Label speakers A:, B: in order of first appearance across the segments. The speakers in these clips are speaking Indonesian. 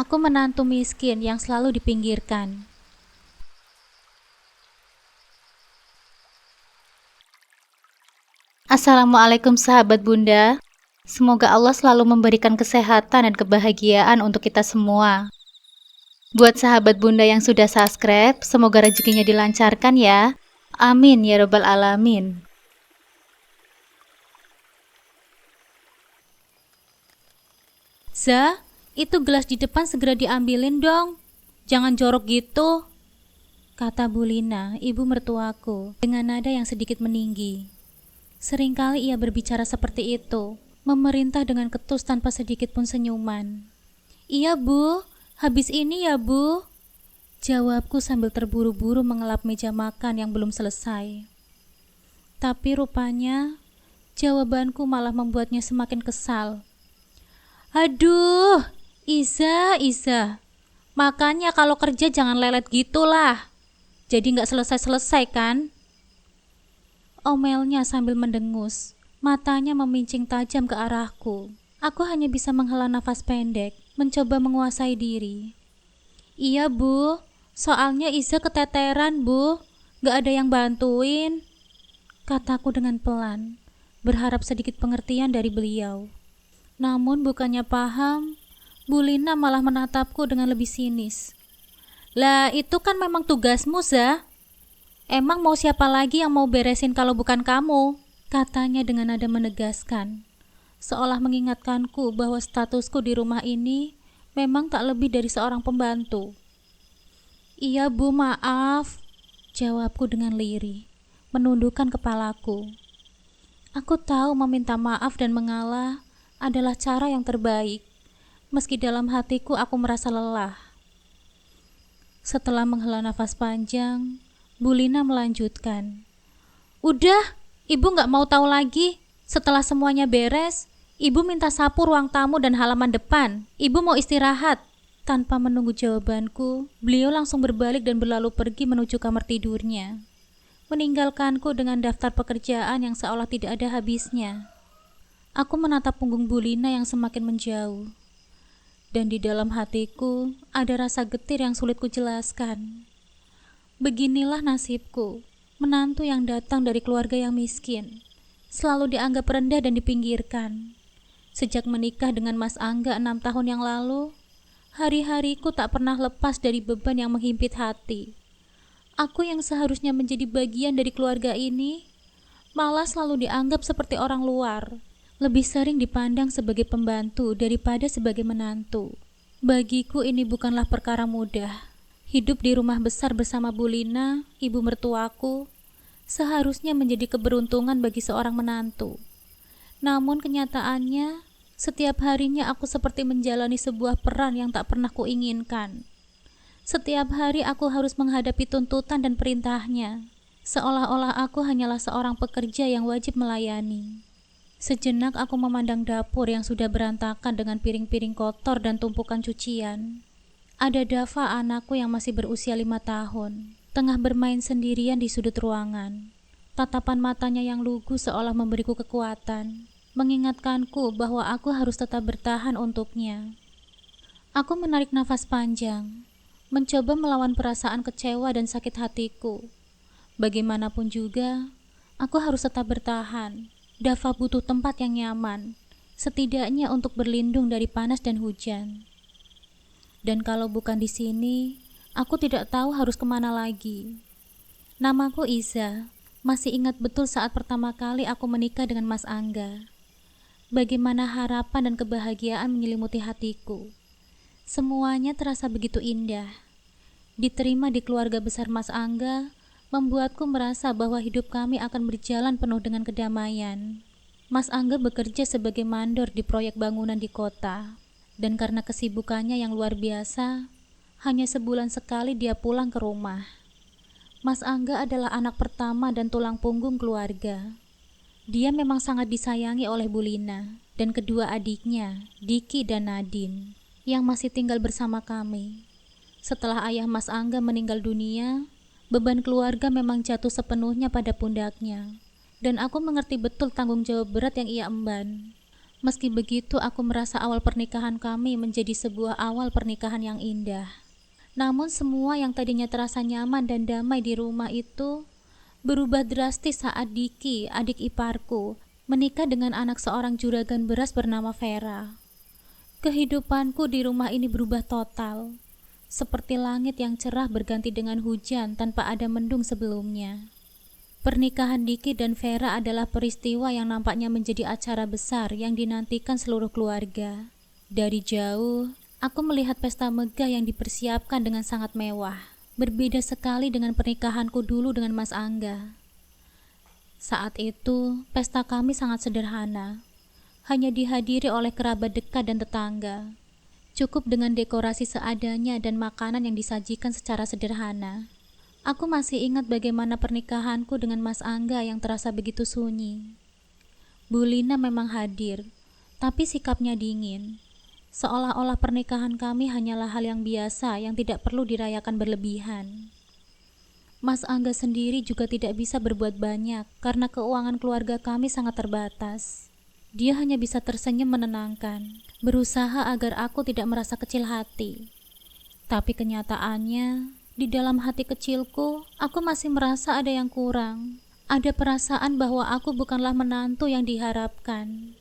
A: Aku menantu miskin yang selalu dipinggirkan. Assalamualaikum sahabat Bunda. Semoga Allah selalu memberikan kesehatan dan kebahagiaan untuk kita semua. Buat sahabat Bunda yang sudah subscribe, semoga rezekinya dilancarkan ya. Amin ya robbal alamin. Za, itu gelas di depan segera diambilin dong. Jangan jorok gitu, kata Bu Lina, ibu mertuaku, dengan nada yang sedikit meninggi. Seringkali ia berbicara seperti itu, memerintah dengan ketus tanpa sedikit pun senyuman. Iya Bu, habis ini ya Bu, jawabku sambil terburu-buru mengelap meja makan yang belum selesai. Tapi rupanya jawabanku malah membuatnya semakin kesal. Aduh, Iza, makanya kalau kerja jangan lelet gitulah. Jadi gak selesai-selesai kan? Omelnya sambil mendengus, matanya memincing tajam ke arahku. Aku hanya bisa menghela nafas pendek, mencoba menguasai diri. Iya Bu, soalnya Iza keteteran Bu, gak ada yang bantuin, kataku dengan pelan, berharap sedikit pengertian dari beliau. Namun bukannya paham, Bu Lina malah menatapku dengan lebih sinis. Lah itu kan memang tugasmu Za. Emang mau siapa lagi yang mau beresin kalau bukan kamu? Katanya dengan nada menegaskan, seolah mengingatkanku bahwa statusku di rumah ini memang tak lebih dari seorang pembantu. Iya Bu, maaf, jawabku dengan lirih, menundukkan kepalaku. Aku tahu meminta maaf dan mengalah adalah cara yang terbaik, meski dalam hatiku aku merasa lelah. Setelah menghela nafas panjang, Bu Lina melanjutkan. Udah, Ibu gak mau tahu lagi. Setelah semuanya beres, Ibu minta sapu ruang tamu dan halaman depan. Ibu mau istirahat. Tanpa menunggu jawabanku, beliau langsung berbalik dan berlalu pergi menuju kamar tidurnya, meninggalkanku dengan daftar pekerjaan yang seolah tidak ada habisnya. Aku menatap punggung Bu Lina yang semakin menjauh, dan di dalam hatiku ada rasa getir yang sulit kujelaskan. Beginilah nasibku, menantu yang datang dari keluarga yang miskin, selalu dianggap rendah dan dipinggirkan. Sejak menikah dengan Mas Angga 6 tahun yang lalu, hari-hariku tak pernah lepas dari beban yang menghimpit hati. Aku yang seharusnya menjadi bagian dari keluarga ini, malah selalu dianggap seperti orang luar, lebih sering dipandang sebagai pembantu daripada sebagai menantu. Bagiku ini bukanlah perkara mudah. Hidup di rumah besar bersama Bu Lina, ibu mertuaku, seharusnya menjadi keberuntungan bagi seorang menantu. Namun kenyataannya, setiap harinya aku seperti menjalani sebuah peran yang tak pernah kuinginkan. Setiap hari aku harus menghadapi tuntutan dan perintahnya, seolah-olah aku hanyalah seorang pekerja yang wajib melayani. Sejenak aku memandang dapur yang sudah berantakan dengan piring-piring kotor dan tumpukan cucian. Ada Dava, anakku yang masih berusia 5 tahun, tengah bermain sendirian di sudut ruangan. Tatapan matanya yang lugu seolah memberiku kekuatan, mengingatkanku bahwa aku harus tetap bertahan untuknya. Aku menarik nafas panjang, mencoba melawan perasaan kecewa dan sakit hatiku. Bagaimanapun juga, aku harus tetap bertahan. Dava butuh tempat yang nyaman, setidaknya untuk berlindung dari panas dan hujan. Dan kalau bukan di sini, aku tidak tahu harus kemana lagi. Namaku Iza, masih ingat betul saat pertama kali aku menikah dengan Mas Angga. Bagaimana harapan dan kebahagiaan menyelimuti hatiku. Semuanya terasa begitu indah. Diterima di keluarga besar Mas Angga, membuatku merasa bahwa hidup kami akan berjalan penuh dengan kedamaian. Mas Angga bekerja sebagai mandor di proyek bangunan di kota, dan karena kesibukannya yang luar biasa, hanya sebulan sekali dia pulang ke rumah. Mas Angga adalah anak pertama dan tulang punggung keluarga. Dia memang sangat disayangi oleh Bu Lina dan kedua adiknya, Diki dan Nadine, yang masih tinggal bersama kami. Setelah ayah Mas Angga meninggal dunia, beban keluarga memang jatuh sepenuhnya pada pundaknya, dan aku mengerti betul tanggung jawab berat yang ia emban. Meski begitu, aku merasa awal pernikahan kami menjadi sebuah awal pernikahan yang indah. Namun semua yang tadinya terasa nyaman dan damai di rumah itu berubah drastis saat Diki, adik iparku, menikah dengan anak seorang juragan beras bernama Vera. Kehidupanku di rumah ini berubah total, seperti langit yang cerah berganti dengan hujan tanpa ada mendung sebelumnya. Pernikahan Diki dan Vera adalah peristiwa yang nampaknya menjadi acara besar yang dinantikan seluruh keluarga. Dari jauh, aku melihat pesta megah yang dipersiapkan dengan sangat mewah. Berbeda sekali dengan pernikahanku dulu dengan Mas Angga. Saat itu, pesta kami sangat sederhana. Hanya dihadiri oleh kerabat dekat dan tetangga. Cukup dengan dekorasi seadanya dan makanan yang disajikan secara sederhana. Aku masih ingat bagaimana pernikahanku dengan Mas Angga yang terasa begitu sunyi. Bu Lina memang hadir, tapi sikapnya dingin. Seolah-olah pernikahan kami hanyalah hal yang biasa yang tidak perlu dirayakan berlebihan. Mas Angga sendiri juga tidak bisa berbuat banyak karena keuangan keluarga kami sangat terbatas. Dia hanya bisa tersenyum menenangkan, berusaha agar aku tidak merasa kecil hati. Tapi kenyataannya, di dalam hati kecilku, aku masih merasa ada yang kurang. Ada perasaan bahwa aku bukanlah menantu yang diharapkan.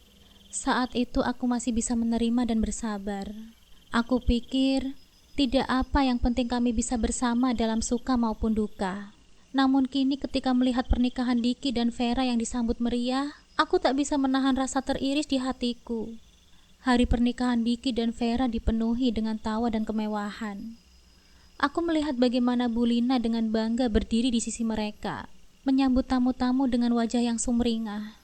A: Saat itu aku masih bisa menerima dan bersabar. Aku pikir, tidak apa yang penting kami bisa bersama dalam suka maupun duka. Namun kini ketika melihat pernikahan Diki dan Vera yang disambut meriah, aku tak bisa menahan rasa teriris di hatiku. Hari pernikahan Diki dan Vera dipenuhi dengan tawa dan kemewahan. Aku melihat bagaimana Bu Lina dengan bangga berdiri di sisi mereka, menyambut tamu-tamu dengan wajah yang sumringah.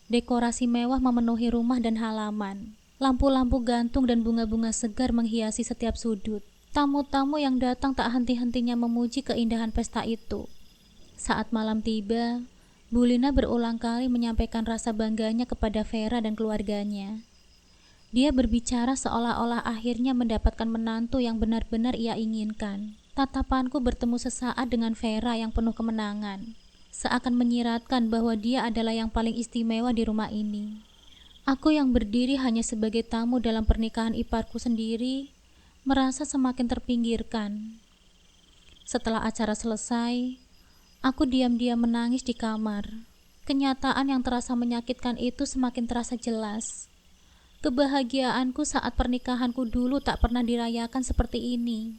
A: Dekorasi mewah memenuhi rumah dan halaman. Lampu-lampu gantung dan bunga-bunga segar menghiasi setiap sudut. Tamu-tamu yang datang tak henti-hentinya memuji keindahan pesta itu. Saat malam tiba, Bu Lina berulang kali menyampaikan rasa bangganya kepada Vera dan keluarganya. Dia berbicara seolah-olah akhirnya mendapatkan menantu yang benar-benar ia inginkan. Tatapanku bertemu sesaat dengan Vera yang penuh kemenangan. Seakan menyiratkan bahwa dia adalah yang paling istimewa di rumah ini. Aku yang berdiri hanya sebagai tamu dalam pernikahan iparku sendiri, merasa semakin terpinggirkan. Setelah acara selesai, aku diam-diam menangis di kamar. Kenyataan yang terasa menyakitkan itu semakin terasa jelas. Kebahagiaanku saat pernikahanku dulu tak pernah dirayakan seperti ini.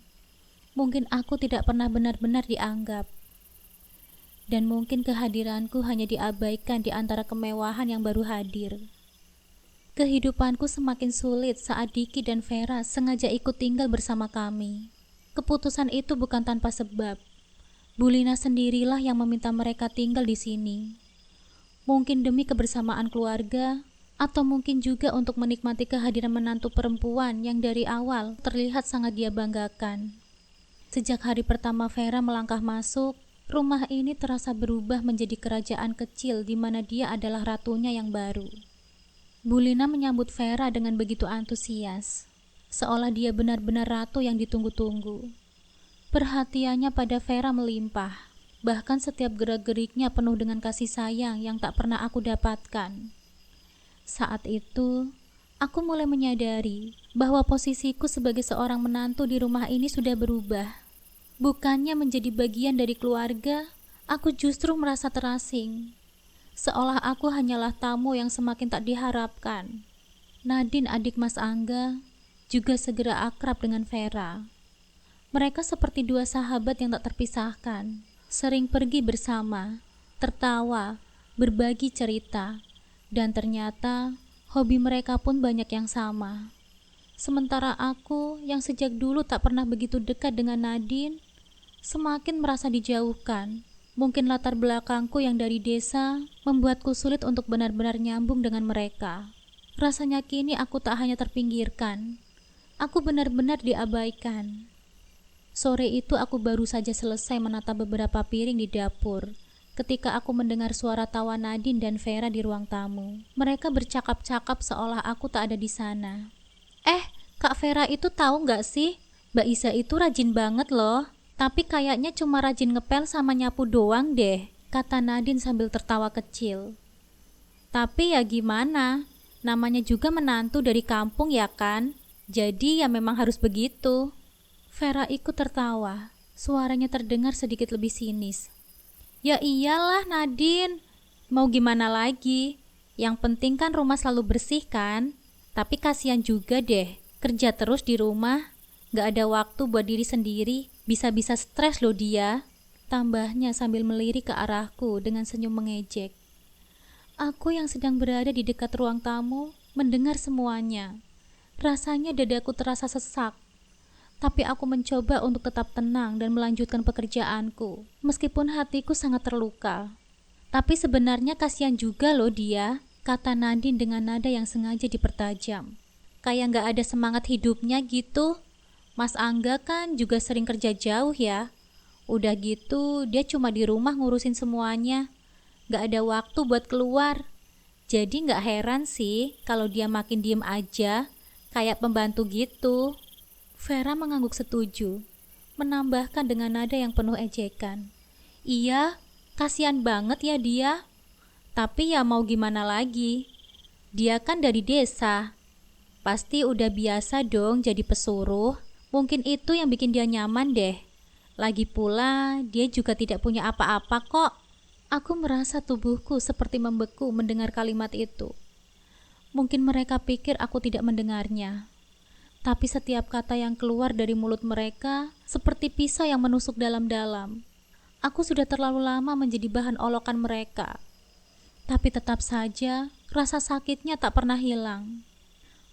A: Mungkin aku tidak pernah benar-benar dianggap. Dan mungkin kehadiranku hanya diabaikan di antara kemewahan yang baru hadir. Kehidupanku semakin sulit saat Diki dan Vera sengaja ikut tinggal bersama kami. Keputusan itu bukan tanpa sebab. Bu Lina sendirilah yang meminta mereka tinggal di sini. Mungkin demi kebersamaan keluarga, atau mungkin juga untuk menikmati kehadiran menantu perempuan yang dari awal terlihat sangat dia banggakan. Sejak hari pertama Vera melangkah masuk, rumah ini terasa berubah menjadi kerajaan kecil di mana dia adalah ratunya yang baru. Bu Lina menyambut Vera dengan begitu antusias, seolah dia benar-benar ratu yang ditunggu-tunggu. Perhatiannya pada Vera melimpah, bahkan setiap gerak-geriknya penuh dengan kasih sayang yang tak pernah aku dapatkan. Saat itu, aku mulai menyadari bahwa posisiku sebagai seorang menantu di rumah ini sudah berubah. Bukannya menjadi bagian dari keluarga, aku justru merasa terasing. Seolah aku hanyalah tamu yang semakin tak diharapkan. Nadine, adik Mas Angga, juga segera akrab dengan Vera. Mereka seperti dua sahabat yang tak terpisahkan, sering pergi bersama, tertawa, berbagi cerita, dan ternyata hobi mereka pun banyak yang sama. Sementara aku yang sejak dulu tak pernah begitu dekat dengan Nadine, semakin merasa dijauhkan. Mungkin latar belakangku yang dari desa membuatku sulit untuk benar-benar nyambung dengan mereka. Rasanya kini aku tak hanya terpinggirkan, aku benar-benar diabaikan. Sore itu aku baru saja selesai menata beberapa piring di dapur ketika aku mendengar suara tawa Nadine dan Vera di ruang tamu. Mereka bercakap-cakap seolah aku tak ada di sana. Kak Vera itu tahu nggak sih? Mbak Isa itu rajin banget loh. Tapi kayaknya cuma rajin ngepel sama nyapu doang deh, kata Nadine sambil tertawa kecil. Tapi ya gimana? Namanya juga menantu dari kampung ya kan? Jadi ya memang harus begitu. Vera ikut tertawa. Suaranya terdengar sedikit lebih sinis. Ya iyalah Nadine. Mau gimana lagi? Yang penting kan rumah selalu bersih kan? Tapi kasihan juga deh. Kerja terus di rumah. Gak ada waktu buat diri sendiri. Bisa-bisa stres loh dia. Tambahnya sambil melirik ke arahku dengan senyum mengejek. Aku yang sedang berada di dekat ruang tamu mendengar semuanya. Rasanya dadaku terasa sesak. Tapi aku mencoba untuk tetap tenang dan melanjutkan pekerjaanku, meskipun hatiku sangat terluka. Tapi sebenarnya kasihan juga loh dia, kata Nadine dengan nada yang sengaja dipertajam. Kayak gak ada semangat hidupnya gitu. Mas Angga kan juga sering kerja jauh ya. Udah gitu dia cuma di rumah ngurusin semuanya. Gak ada waktu buat keluar. Jadi gak heran sih kalau dia makin diem aja, kayak pembantu gitu. Vera mengangguk setuju, menambahkan dengan nada yang penuh ejekan. Iya, kasihan banget ya dia. Tapi ya mau gimana lagi? Dia kan dari desa. Pasti udah biasa dong jadi pesuruh. Mungkin itu yang bikin dia nyaman deh. Lagi pula, dia juga tidak punya apa-apa kok. Aku merasa tubuhku seperti membeku mendengar kalimat itu. Mungkin mereka pikir aku tidak mendengarnya. Tapi setiap kata yang keluar dari mulut mereka seperti pisau yang menusuk dalam-dalam. Aku sudah terlalu lama menjadi bahan olokan mereka. Tapi tetap saja, rasa sakitnya tak pernah hilang.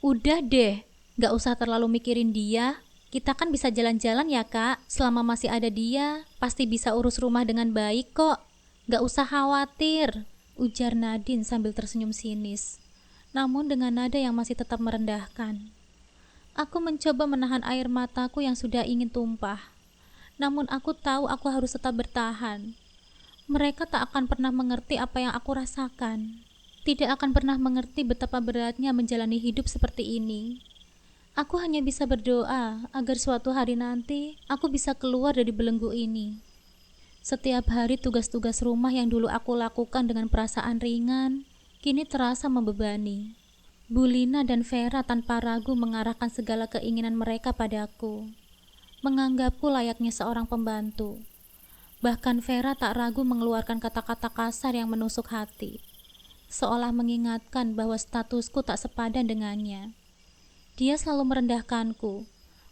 A: Udah deh, gak usah terlalu mikirin dia. Kita kan bisa jalan-jalan ya kak. Selama masih ada dia, pasti bisa urus rumah dengan baik kok. Gak usah khawatir, ujar Nadine sambil tersenyum sinis. Namun dengan nada yang masih tetap merendahkan. Aku mencoba menahan air mataku yang sudah ingin tumpah. Namun aku tahu aku harus tetap bertahan. Mereka tak akan pernah mengerti apa yang aku rasakan. Tidak akan pernah mengerti betapa beratnya menjalani hidup seperti ini. Aku hanya bisa berdoa agar suatu hari nanti aku bisa keluar dari belenggu ini. Setiap hari tugas-tugas rumah yang dulu aku lakukan dengan perasaan ringan, kini terasa membebani. Bu Lina dan Vera tanpa ragu mengarahkan segala keinginan mereka padaku, menganggapku layaknya seorang pembantu. Bahkan Vera tak ragu mengeluarkan kata-kata kasar yang menusuk hati, seolah mengingatkan bahwa statusku tak sepadan dengannya. Dia selalu merendahkanku,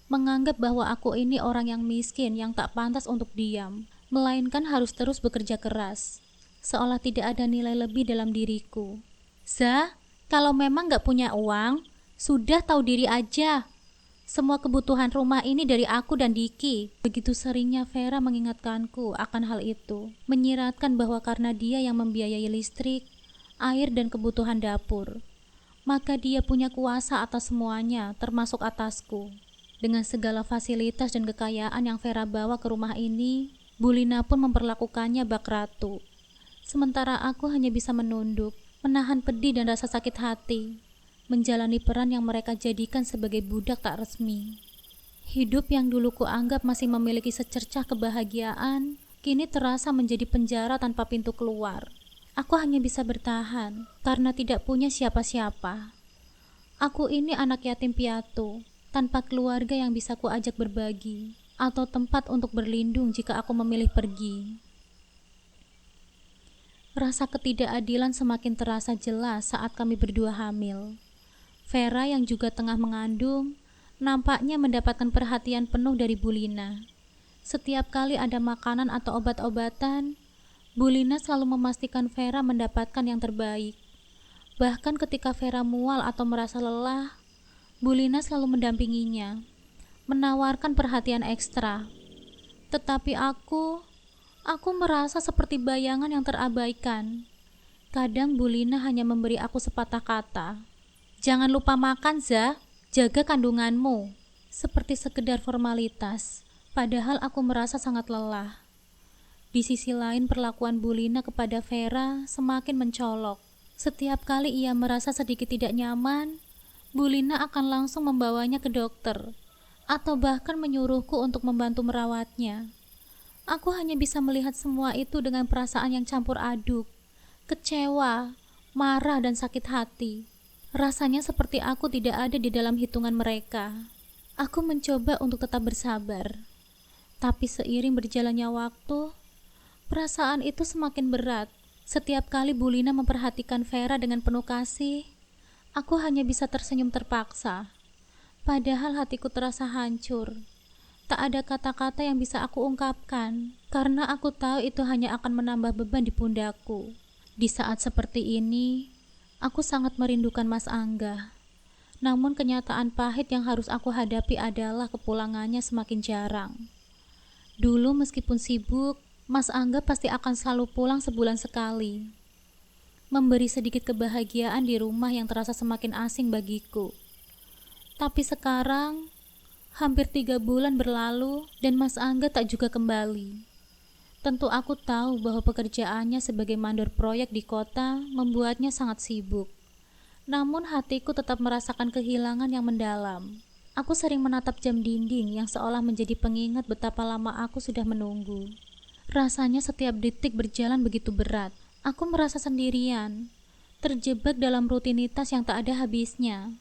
A: menganggap bahwa aku ini orang yang miskin yang tak pantas untuk diam, melainkan harus terus bekerja keras, seolah tidak ada nilai lebih dalam diriku. Kalau memang gak punya uang, sudah tahu diri aja. Semua kebutuhan rumah ini dari aku dan Diki. Begitu seringnya Vera mengingatkanku akan hal itu, menyiratkan bahwa karena dia yang membiayai listrik, air dan kebutuhan dapur, maka dia punya kuasa atas semuanya, termasuk atasku. Dengan segala fasilitas dan kekayaan yang Vera bawa ke rumah ini, Bu Lina pun memperlakukannya bak ratu. Sementara aku hanya bisa menunduk, menahan pedih dan rasa sakit hati, menjalani peran yang mereka jadikan sebagai budak tak resmi. Hidup yang dulu kuanggap masih memiliki secercah kebahagiaan, kini terasa menjadi penjara tanpa pintu keluar. Aku hanya bisa bertahan karena tidak punya siapa-siapa. Aku ini anak yatim piatu, tanpa keluarga yang bisa kuajak berbagi, atau tempat untuk berlindung jika aku memilih pergi. Rasa ketidakadilan semakin terasa jelas saat kami berdua hamil. Vera yang juga tengah mengandung, nampaknya mendapatkan perhatian penuh dari Bu Lina. Setiap kali ada makanan atau obat-obatan, Bu Lina selalu memastikan Vera mendapatkan yang terbaik. Bahkan ketika Vera mual atau merasa lelah, Bu Lina selalu mendampinginya, menawarkan perhatian ekstra. Tetapi aku merasa seperti bayangan yang terabaikan. Kadang Bu Lina hanya memberi aku sepatah kata. Jangan lupa makan, jaga kandunganmu. Seperti sekedar formalitas, padahal aku merasa sangat lelah. Di sisi lain perlakuan Bu Lina kepada Vera semakin mencolok. Setiap kali ia merasa sedikit tidak nyaman, Bu Lina akan langsung membawanya ke dokter, atau bahkan menyuruhku untuk membantu merawatnya. Aku hanya bisa melihat semua itu dengan perasaan yang campur aduk, kecewa, marah dan sakit hati. Rasanya seperti aku tidak ada di dalam hitungan mereka. Aku mencoba untuk tetap bersabar. Tapi seiring berjalannya waktu, perasaan itu semakin berat. Setiap kali Bu Lina memperhatikan Vera dengan penuh kasih, aku hanya bisa tersenyum terpaksa. Padahal hatiku terasa hancur. Tak ada kata-kata yang bisa aku ungkapkan, karena aku tahu itu hanya akan menambah beban di pundakku. Di saat seperti ini, aku sangat merindukan Mas Angga. Namun kenyataan pahit yang harus aku hadapi adalah kepulangannya semakin jarang. Dulu meskipun sibuk, Mas Angga pasti akan selalu pulang sebulan sekali, memberi sedikit kebahagiaan di rumah yang terasa semakin asing bagiku. Tapi sekarang, hampir 3 bulan berlalu dan Mas Angga tak juga kembali. Tentu aku tahu bahwa pekerjaannya sebagai mandor proyek di kota membuatnya sangat sibuk. Namun hatiku tetap merasakan kehilangan yang mendalam. Aku sering menatap jam dinding yang seolah menjadi pengingat betapa lama aku sudah menunggu. Rasanya setiap detik berjalan begitu berat. Aku merasa sendirian, terjebak dalam rutinitas yang tak ada habisnya.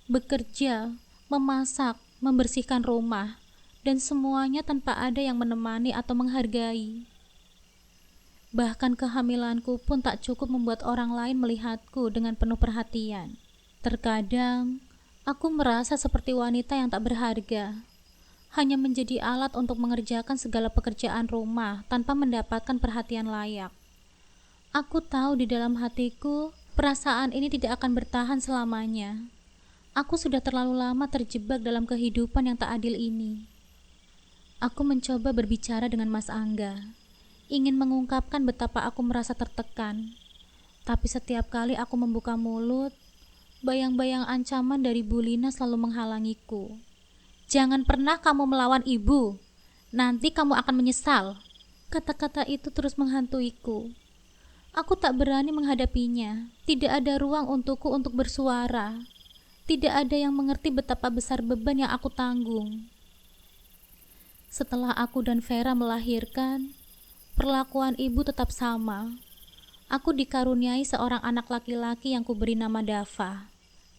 A: Bekerja, memasak, membersihkan rumah, dan semuanya tanpa ada yang menemani atau menghargai. Bahkan kehamilanku pun tak cukup membuat orang lain melihatku dengan penuh perhatian. Terkadang, aku merasa seperti wanita yang tak berharga, hanya menjadi alat untuk mengerjakan segala pekerjaan rumah tanpa mendapatkan perhatian layak. Aku tahu di dalam hatiku, perasaan ini tidak akan bertahan selamanya. Aku sudah terlalu lama terjebak dalam kehidupan yang tak adil ini. Aku mencoba berbicara dengan Mas Angga, ingin mengungkapkan betapa aku merasa tertekan. Tapi setiap kali aku membuka mulut, bayang-bayang ancaman dari Bu Lina selalu menghalangiku. "Jangan pernah kamu melawan ibu, nanti kamu akan menyesal." Kata-kata itu terus menghantuiku. Aku tak berani menghadapinya, tidak ada ruang untukku untuk bersuara. Tidak ada yang mengerti betapa besar beban yang aku tanggung. Setelah aku dan Vera melahirkan, perlakuan ibu tetap sama. Aku dikaruniai seorang anak laki-laki yang kuberi nama Dava.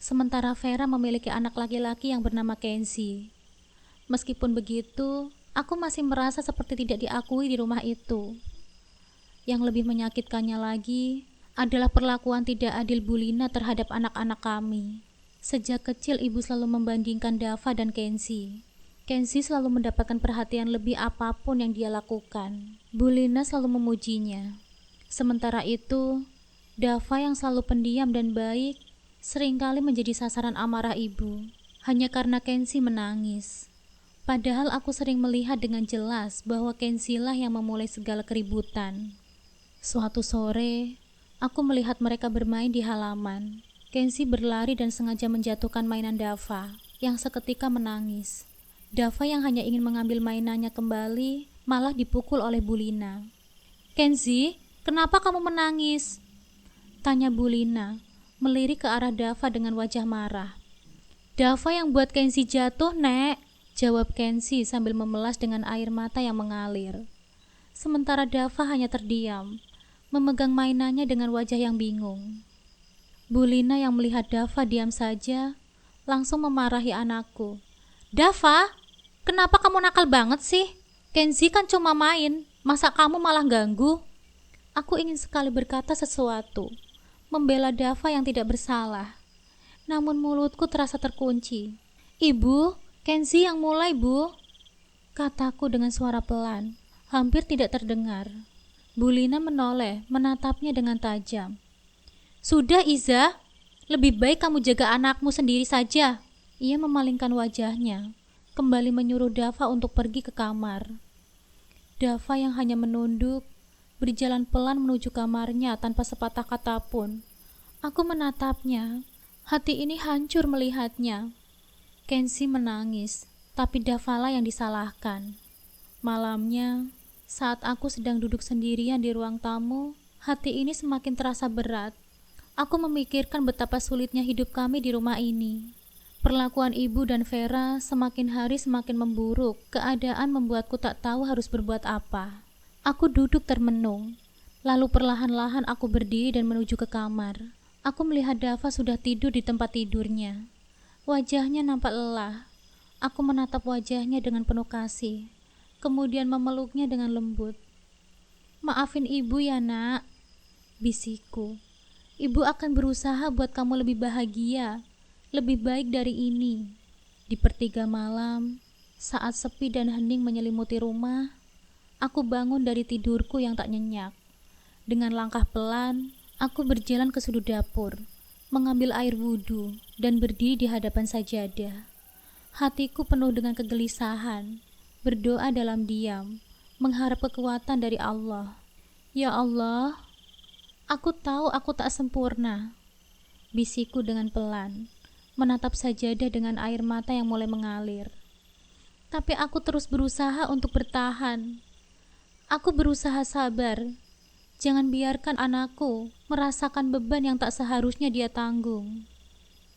A: Sementara Vera memiliki anak laki-laki yang bernama Kenzi. Meskipun begitu, aku masih merasa seperti tidak diakui di rumah itu. Yang lebih menyakitkannya lagi adalah perlakuan tidak adil Bu Lina terhadap anak-anak kami. Sejak kecil ibu selalu membandingkan Dava dan Kenzi. Kenzi selalu mendapatkan perhatian lebih apapun yang dia lakukan. Bu Lina selalu memujinya. Sementara itu, Dava yang selalu pendiam dan baik seringkali menjadi sasaran amarah ibu, hanya karena Kenzi menangis. Padahal aku sering melihat dengan jelas bahwa Kenzi lah yang memulai segala keributan. Suatu sore, aku melihat mereka bermain di halaman. Kenzi berlari dan sengaja menjatuhkan mainan Dava, yang seketika menangis. Dava yang hanya ingin mengambil mainannya kembali, malah dipukul oleh Bu Lina. "Kenzi, kenapa kamu menangis?" tanya Bu Lina, melirik ke arah Dava dengan wajah marah. "Dava yang buat Kenzi jatuh, Nek," jawab Kenzi sambil memelas dengan air mata yang mengalir. Sementara Dava hanya terdiam, memegang mainannya dengan wajah yang bingung. Bu Lina yang melihat Dava diam saja, langsung memarahi anakku. "Dava, kenapa kamu nakal banget sih? Kenzi kan cuma main, masa kamu malah ganggu?" Aku ingin sekali berkata sesuatu, membela Dava yang tidak bersalah. Namun mulutku terasa terkunci. "Ibu, Kenzi yang mulai, Bu," kataku dengan suara pelan, hampir tidak terdengar. Bu Lina menoleh, menatapnya dengan tajam. "Sudah, Iza, lebih baik kamu jaga anakmu sendiri saja." Ia memalingkan wajahnya, kembali menyuruh Dava untuk pergi ke kamar. Dava yang hanya menunduk, berjalan pelan menuju kamarnya tanpa sepatah kata pun. Aku menatapnya, hati ini hancur melihatnya. Kenzi menangis, tapi Dava lah yang disalahkan. Malamnya, saat aku sedang duduk sendirian di ruang tamu, hati ini semakin terasa berat. Aku memikirkan betapa sulitnya hidup kami di rumah ini. Perlakuan ibu dan Vera semakin hari semakin memburuk. Keadaan membuatku tak tahu harus berbuat apa. Aku duduk termenung. Lalu perlahan-lahan aku berdiri dan menuju ke kamar. Aku melihat Dava sudah tidur di tempat tidurnya. Wajahnya nampak lelah. Aku menatap wajahnya dengan penuh kasih, kemudian memeluknya dengan lembut. "Maafin ibu ya nak," bisikku. "Ibu akan berusaha buat kamu lebih bahagia, lebih baik dari ini." Di pertiga malam, saat sepi dan hening menyelimuti rumah, aku bangun dari tidurku yang tak nyenyak. Dengan langkah pelan, aku berjalan ke sudut dapur, mengambil air wudhu, dan berdiri di hadapan sajadah. Hatiku penuh dengan kegelisahan, berdoa dalam diam, mengharap kekuatan dari Allah. "Ya Allah, aku tahu aku tak sempurna," bisikku dengan pelan, menatap sajadah dengan air mata yang mulai mengalir. "Tapi aku terus berusaha untuk bertahan. Aku berusaha sabar. Jangan biarkan anakku merasakan beban yang tak seharusnya dia tanggung."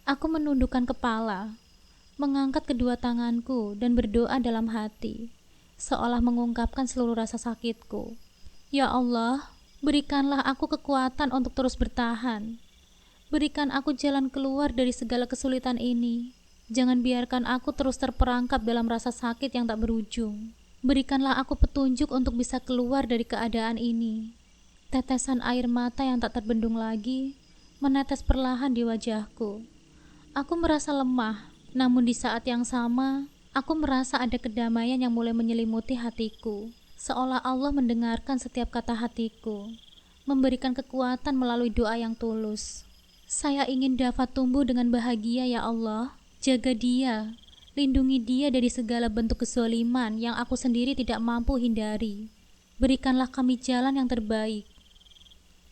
A: Aku menundukkan kepala, mengangkat kedua tanganku dan berdoa dalam hati, seolah mengungkapkan seluruh rasa sakitku. "Ya Allah, berikanlah aku kekuatan untuk terus bertahan. Berikan aku jalan keluar dari segala kesulitan ini. Jangan biarkan aku terus terperangkap dalam rasa sakit yang tak berujung. Berikanlah aku petunjuk untuk bisa keluar dari keadaan ini." Tetesan air mata yang tak terbendung lagi menetes perlahan di wajahku. Aku merasa lemah, namun di saat yang sama, aku merasa ada kedamaian yang mulai menyelimuti hatiku, seolah Allah mendengarkan setiap kata hatiku, memberikan kekuatan melalui doa yang tulus. "Saya ingin Dava tumbuh dengan bahagia ya Allah. Jaga dia, lindungi dia dari segala bentuk kezaliman yang aku sendiri tidak mampu hindari. Berikanlah kami jalan yang terbaik."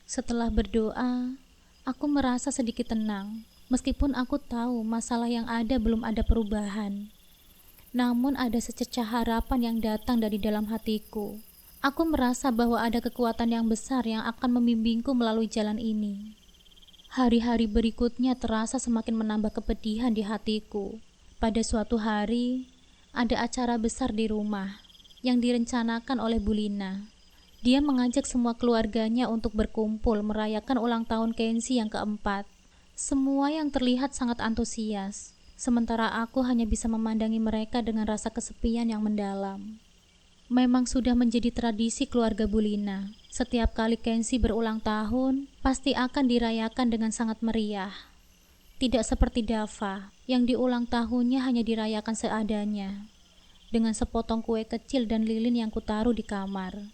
A: Setelah berdoa, aku merasa sedikit tenang, meskipun aku tahu masalah yang ada belum ada perubahan. Namun ada secercah harapan yang datang dari dalam hatiku. Aku merasa bahwa ada kekuatan yang besar yang akan membimbingku melalui jalan ini. Hari-hari berikutnya terasa semakin menambah kepedihan di hatiku. Pada suatu hari, ada acara besar di rumah yang direncanakan oleh Bu Lina. Dia mengajak semua keluarganya untuk berkumpul merayakan ulang tahun Kenzi yang keempat. Semua yang terlihat sangat antusias, sementara aku hanya bisa memandangi mereka dengan rasa kesepian yang mendalam. Memang sudah menjadi tradisi keluarga Bu Lina. Setiap kali Kenzi berulang tahun, pasti akan dirayakan dengan sangat meriah. Tidak seperti Dava, yang di ulang tahunnya hanya dirayakan seadanya, dengan sepotong kue kecil dan lilin yang kutaruh di kamar.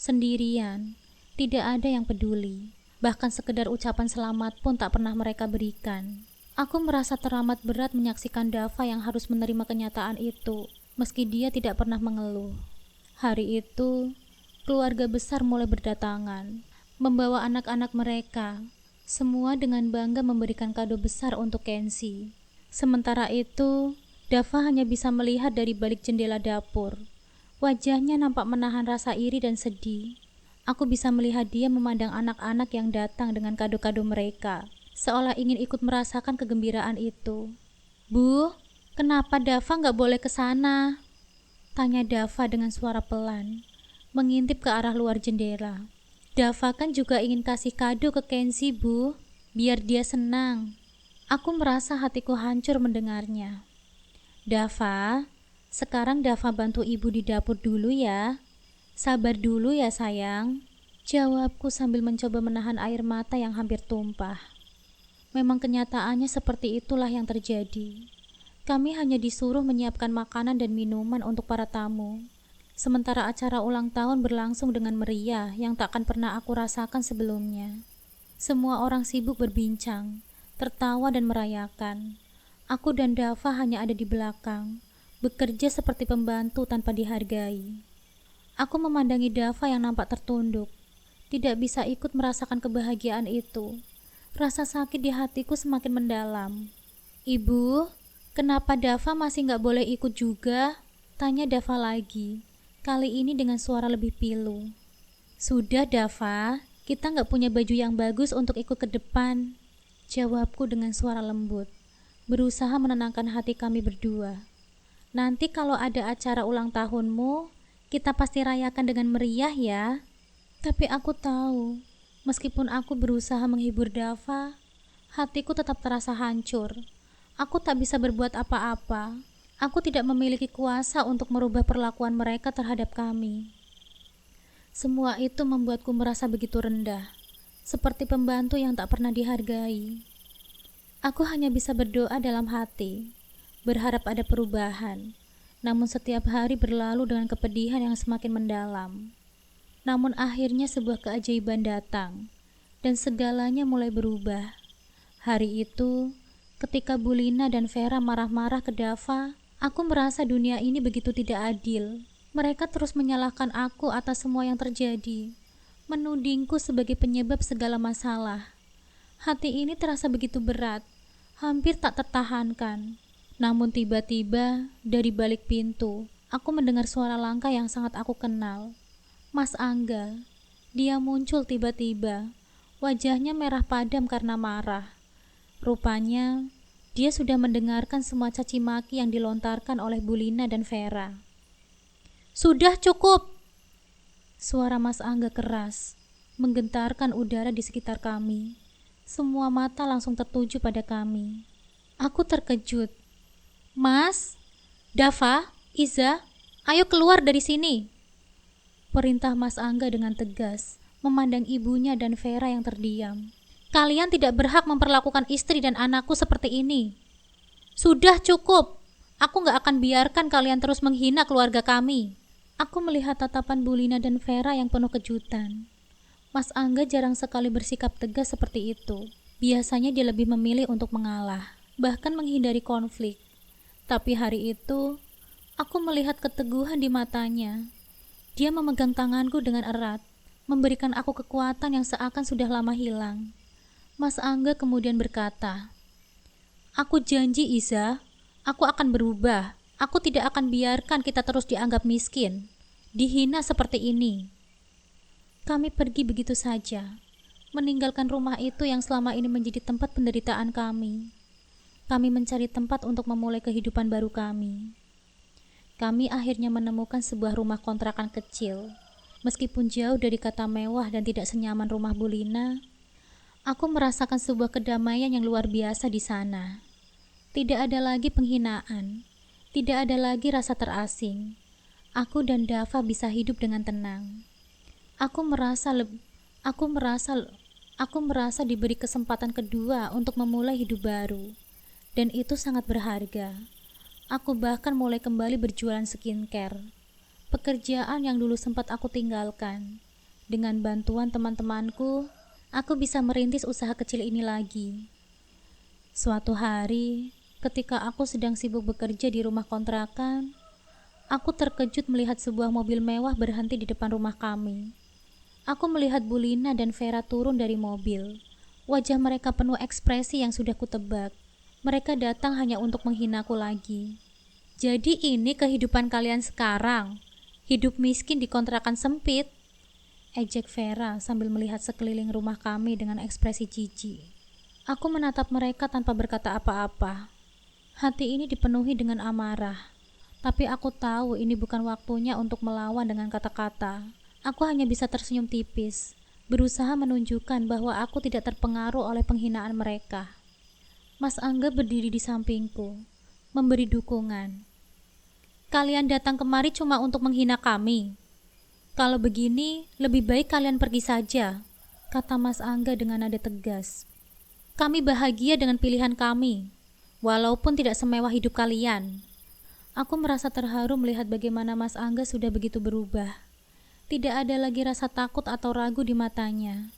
A: Sendirian, tidak ada yang peduli. Bahkan sekedar ucapan selamat pun tak pernah mereka berikan. Aku merasa teramat berat menyaksikan Dava yang harus menerima kenyataan itu, meski dia tidak pernah mengeluh. Hari itu, keluarga besar mulai berdatangan, membawa anak-anak mereka, semua dengan bangga memberikan kado besar untuk Kenzi. Sementara itu, Dava hanya bisa melihat dari balik jendela dapur. Wajahnya nampak menahan rasa iri dan sedih. Aku bisa melihat dia memandang anak-anak yang datang dengan kado-kado mereka, seolah ingin ikut merasakan kegembiraan itu. "Bu, kenapa Dava nggak boleh ke sana?" tanya Dava dengan suara pelan, mengintip ke arah luar jendela. "Dava kan juga ingin kasih kado ke Kenzi, Bu, biar dia senang." Aku merasa hatiku hancur mendengarnya. "Dava, sekarang Dava bantu ibu di dapur dulu ya. Sabar dulu ya sayang," jawabku sambil mencoba menahan air mata yang hampir tumpah. Memang kenyataannya seperti itulah yang terjadi. Kami hanya disuruh menyiapkan makanan dan minuman untuk para tamu, sementara acara ulang tahun berlangsung dengan meriah yang tak akan pernah aku rasakan sebelumnya. Semua orang sibuk berbincang, tertawa dan merayakan. Aku dan Dava hanya ada di belakang, bekerja seperti pembantu tanpa dihargai. Aku memandangi Dava yang nampak tertunduk, tidak bisa ikut merasakan kebahagiaan itu. Rasa sakit di hatiku semakin mendalam. "Ibu, kenapa Dava masih nggak boleh ikut juga?" tanya Dava lagi, kali ini dengan suara lebih pilu. "Sudah Dava, kita nggak punya baju yang bagus untuk ikut ke depan," jawabku dengan suara lembut, berusaha menenangkan hati kami berdua. "Nanti kalau ada acara ulang tahunmu, kita pasti rayakan dengan meriah ya." Tapi aku tahu, meskipun aku berusaha menghibur Dava, Hatiku tetap terasa hancur. Aku tak bisa berbuat apa-apa. Aku tidak memiliki kuasa untuk merubah perlakuan mereka terhadap kami. Semua itu membuatku merasa begitu rendah, seperti pembantu yang tak pernah dihargai. Aku hanya bisa berdoa dalam hati, berharap ada perubahan. Namun setiap hari berlalu dengan kepedihan yang semakin mendalam. Namun akhirnya sebuah keajaiban datang, dan segalanya mulai berubah. Hari itu, ketika Bulina dan Vera marah-marah ke Dava, aku merasa dunia ini begitu tidak adil. Mereka terus menyalahkan aku atas semua yang terjadi, menudingku sebagai penyebab segala masalah. Hati ini terasa begitu berat, hampir tak tertahankan. Namun tiba-tiba, dari balik pintu, aku mendengar suara langkah yang sangat aku kenal. Mas Angga. Dia muncul tiba-tiba. Wajahnya merah padam karena marah. Rupanya, dia sudah mendengarkan semua caci maki yang dilontarkan oleh Bulina dan Vera. "Sudah cukup!" Suara Mas Angga keras, menggentarkan udara di sekitar kami. Semua mata langsung tertuju pada kami. Aku terkejut. "Mas, Dava, Iza, ayo keluar dari sini!" Perintah Mas Angga dengan tegas, memandang ibunya dan Vera yang terdiam. "Kalian tidak berhak memperlakukan istri dan anakku seperti ini. Sudah cukup! Aku gak akan biarkan kalian terus menghina keluarga kami." Aku melihat tatapan Bulina dan Vera yang penuh kejutan. Mas Angga jarang sekali bersikap tegas seperti itu. Biasanya dia lebih memilih untuk mengalah, bahkan menghindari konflik. Tapi hari itu, aku melihat keteguhan di matanya. Dia memegang tanganku dengan erat, memberikan aku kekuatan yang seakan sudah lama hilang. Mas Angga kemudian berkata, "Aku janji Iza, aku akan berubah. Aku tidak akan biarkan kita terus dianggap miskin, dihina seperti ini." Kami pergi begitu saja, meninggalkan rumah itu yang selama ini menjadi tempat penderitaan kami. Kami mencari tempat untuk memulai kehidupan baru kami. Kami akhirnya menemukan sebuah rumah kontrakan kecil. Meskipun jauh dari kata mewah dan tidak senyaman rumah Bulina, aku merasakan sebuah kedamaian yang luar biasa di sana. Tidak ada lagi penghinaan, tidak ada lagi rasa terasing. Aku dan Dava bisa hidup dengan tenang. Aku merasa diberi kesempatan kedua untuk memulai hidup baru, dan itu sangat berharga. Aku bahkan mulai kembali berjualan skincare, pekerjaan yang dulu sempat aku tinggalkan. Dengan bantuan teman-temanku, aku bisa merintis usaha kecil ini lagi. Suatu hari, ketika aku sedang sibuk bekerja di rumah kontrakan, aku terkejut melihat sebuah mobil mewah berhenti di depan rumah kami. Aku melihat Bulina dan Vera turun dari mobil. Wajah mereka penuh ekspresi yang sudah kutebak. Mereka datang hanya untuk menghinaku lagi. "Jadi ini kehidupan kalian sekarang? Hidup miskin di kontrakan sempit?" ejek Vera sambil melihat sekeliling rumah kami dengan ekspresi jijik. Aku menatap mereka tanpa berkata apa-apa. Hati ini dipenuhi dengan amarah. Tapi aku tahu ini bukan waktunya untuk melawan dengan kata-kata. Aku hanya bisa tersenyum tipis, berusaha menunjukkan bahwa aku tidak terpengaruh oleh penghinaan mereka. Mas Angga berdiri di sampingku, memberi dukungan. "Kalian datang kemari cuma untuk menghina kami. Kalau begini, lebih baik kalian pergi saja," kata Mas Angga dengan nada tegas. "Kami bahagia dengan pilihan kami, walaupun tidak semewah hidup kalian." Aku merasa terharu melihat bagaimana Mas Angga sudah begitu berubah. Tidak ada lagi rasa takut atau ragu di matanya.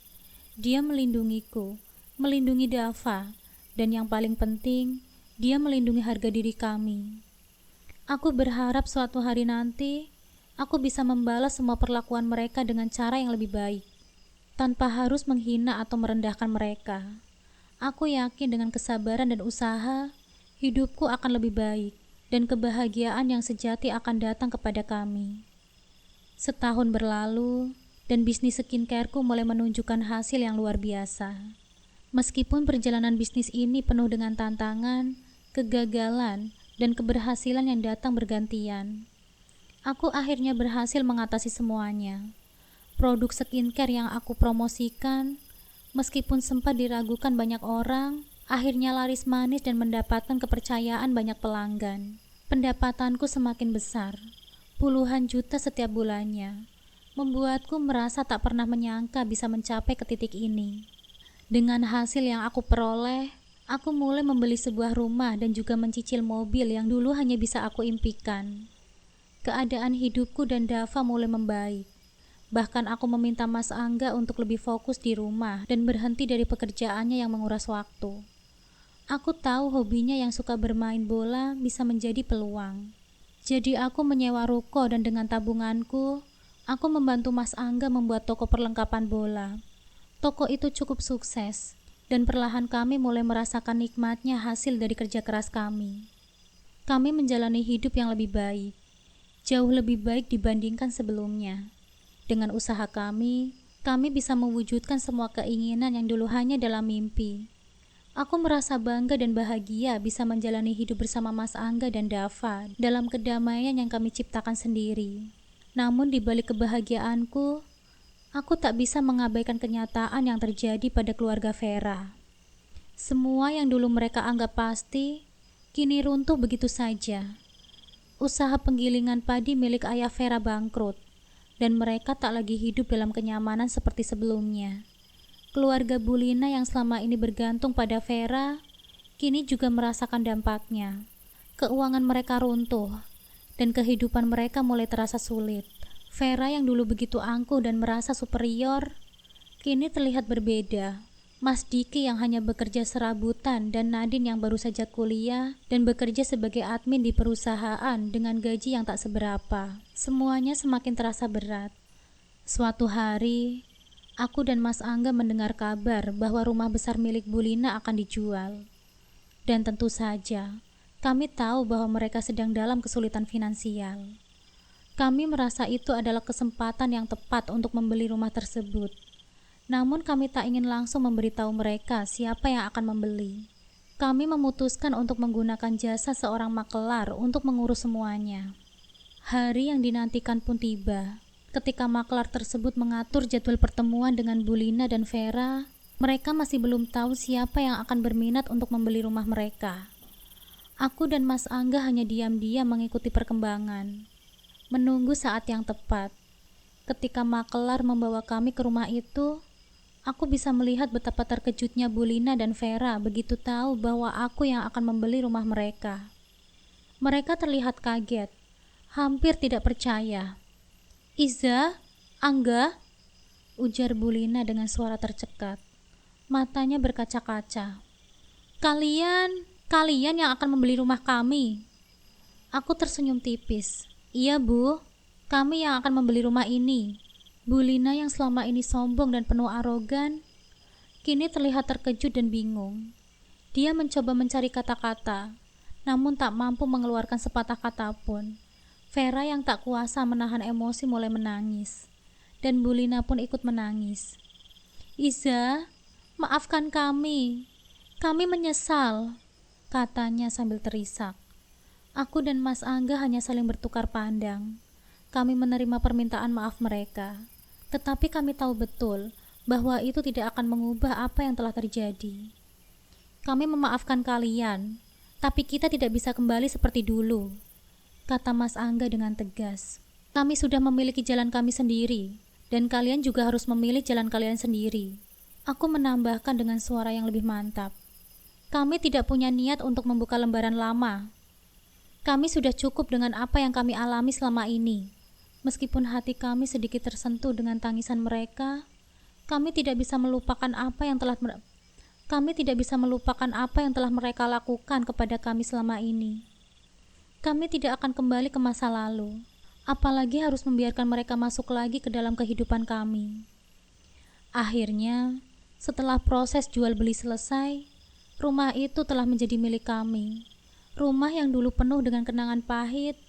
A: Dia melindungiku, melindungi Dava, dan yang paling penting, dia melindungi harga diri kami. Aku berharap suatu hari nanti, aku bisa membalas semua perlakuan mereka dengan cara yang lebih baik, tanpa harus menghina atau merendahkan mereka. Aku yakin dengan kesabaran dan usaha, hidupku akan lebih baik, dan kebahagiaan yang sejati akan datang kepada kami. Setahun berlalu, dan bisnis skincareku mulai menunjukkan hasil yang luar biasa. Meskipun perjalanan bisnis ini penuh dengan tantangan, kegagalan, dan keberhasilan yang datang bergantian, aku akhirnya berhasil mengatasi semuanya. Produk skincare yang aku promosikan Meskipun sempat diragukan banyak orang, akhirnya laris manis dan mendapatkan kepercayaan banyak pelanggan. Pendapatanku semakin besar, puluhan juta setiap bulannya, membuatku merasa tak pernah menyangka bisa mencapai ke titik ini. Dengan hasil yang aku peroleh, aku mulai membeli sebuah rumah dan juga mencicil mobil yang dulu hanya bisa aku impikan. Keadaan hidupku dan Dava mulai membaik. Bahkan aku meminta Mas Angga untuk lebih fokus di rumah dan berhenti dari pekerjaannya yang menguras waktu. Aku tahu hobinya yang suka bermain bola bisa menjadi peluang. Jadi aku menyewa ruko dan dengan tabunganku, aku membantu Mas Angga membuat toko perlengkapan bola. Toko itu cukup sukses dan perlahan kami mulai merasakan nikmatnya hasil dari kerja keras kami. Kami menjalani hidup yang lebih baik, jauh lebih baik dibandingkan sebelumnya. Dengan usaha kami bisa mewujudkan semua keinginan yang dulu hanya dalam mimpi. Aku merasa bangga dan bahagia bisa menjalani hidup bersama Mas Angga dan Dava dalam kedamaian yang kami ciptakan sendiri. Namun di balik kebahagiaanku, aku tak bisa mengabaikan kenyataan yang terjadi pada keluarga Vera. Semua yang dulu mereka anggap pasti, kini runtuh begitu saja. Usaha penggilingan padi milik ayah Vera bangkrut, dan mereka tak lagi hidup dalam kenyamanan seperti sebelumnya. Keluarga Bulina yang selama ini bergantung pada Vera, kini juga merasakan dampaknya. Keuangan mereka runtuh, dan kehidupan mereka mulai terasa sulit. Vera yang dulu begitu angkuh dan merasa superior, kini terlihat berbeda. Mas Diki yang hanya bekerja serabutan dan Nadine yang baru saja kuliah dan bekerja sebagai admin di perusahaan dengan gaji yang tak seberapa. Semuanya semakin terasa berat. Suatu hari, aku dan Mas Angga mendengar kabar bahwa rumah besar milik Bulina akan dijual. Dan tentu saja, kami tahu bahwa mereka sedang dalam kesulitan finansial. Kami merasa itu adalah kesempatan yang tepat untuk membeli rumah tersebut. Namun kami tak ingin langsung memberitahu mereka siapa yang akan membeli. Kami memutuskan untuk menggunakan jasa seorang makelar untuk mengurus semuanya. Hari yang dinantikan pun tiba. Ketika makelar tersebut mengatur jadwal pertemuan dengan Bulina dan Vera, mereka masih belum tahu siapa yang akan berminat untuk membeli rumah mereka. Aku dan Mas Angga hanya diam-diam mengikuti perkembangan, menunggu saat yang tepat. Ketika makelar membawa kami ke rumah itu, aku bisa melihat betapa terkejutnya Bulina dan Vera begitu tahu bahwa aku yang akan membeli rumah mereka. Mereka terlihat kaget, hampir tidak percaya. "Iza, Angga," ujar Bulina dengan suara tercekat. Matanya berkaca-kaca. Kalian yang akan membeli rumah kami." Aku tersenyum tipis. "Iya, Bu, kami yang akan membeli rumah ini." Bulina yang selama ini sombong dan penuh arogan, kini terlihat terkejut dan bingung. Dia mencoba mencari kata-kata, namun tak mampu mengeluarkan sepatah kata pun. Vera yang tak kuasa menahan emosi mulai menangis, dan Bulina pun ikut menangis. "Iza, maafkan kami menyesal," katanya sambil terisak. Aku dan Mas Angga hanya saling bertukar pandang. Kami menerima permintaan maaf mereka, tetapi kami tahu betul bahwa itu tidak akan mengubah apa yang telah terjadi. "Kami memaafkan kalian, tapi kita tidak bisa kembali seperti dulu," kata Mas Angga dengan tegas. "Kami sudah memiliki jalan kami sendiri, dan kalian juga harus memilih jalan kalian sendiri." Aku menambahkan dengan suara yang lebih mantap. "Kami tidak punya niat untuk membuka lembaran lama. Kami sudah cukup dengan apa yang kami alami selama ini. Meskipun hati kami sedikit tersentuh dengan tangisan mereka, kami tidak bisa melupakan apa yang telah mereka lakukan kepada kami selama ini. Kami tidak akan kembali ke masa lalu, apalagi harus membiarkan mereka masuk lagi ke dalam kehidupan kami." Akhirnya, setelah proses jual beli selesai, rumah itu telah menjadi milik kami. Rumah yang dulu penuh dengan kenangan pahit,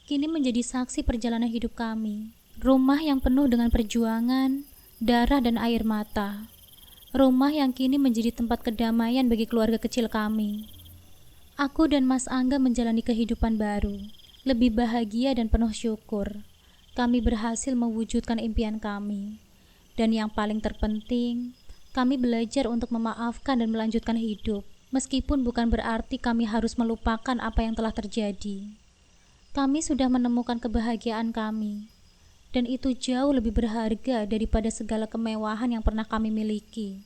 A: kini menjadi saksi perjalanan hidup kami. Rumah yang penuh dengan perjuangan, darah dan air mata. Rumah yang kini menjadi tempat kedamaian bagi keluarga kecil kami. Aku dan Mas Angga menjalani kehidupan baru, lebih bahagia dan penuh syukur. Kami berhasil mewujudkan impian kami. Dan yang paling terpenting, Kami belajar untuk memaafkan dan melanjutkan hidup, meskipun bukan berarti kami harus melupakan apa yang telah terjadi. Kami sudah menemukan kebahagiaan kami, dan itu jauh lebih berharga daripada segala kemewahan yang pernah kami miliki.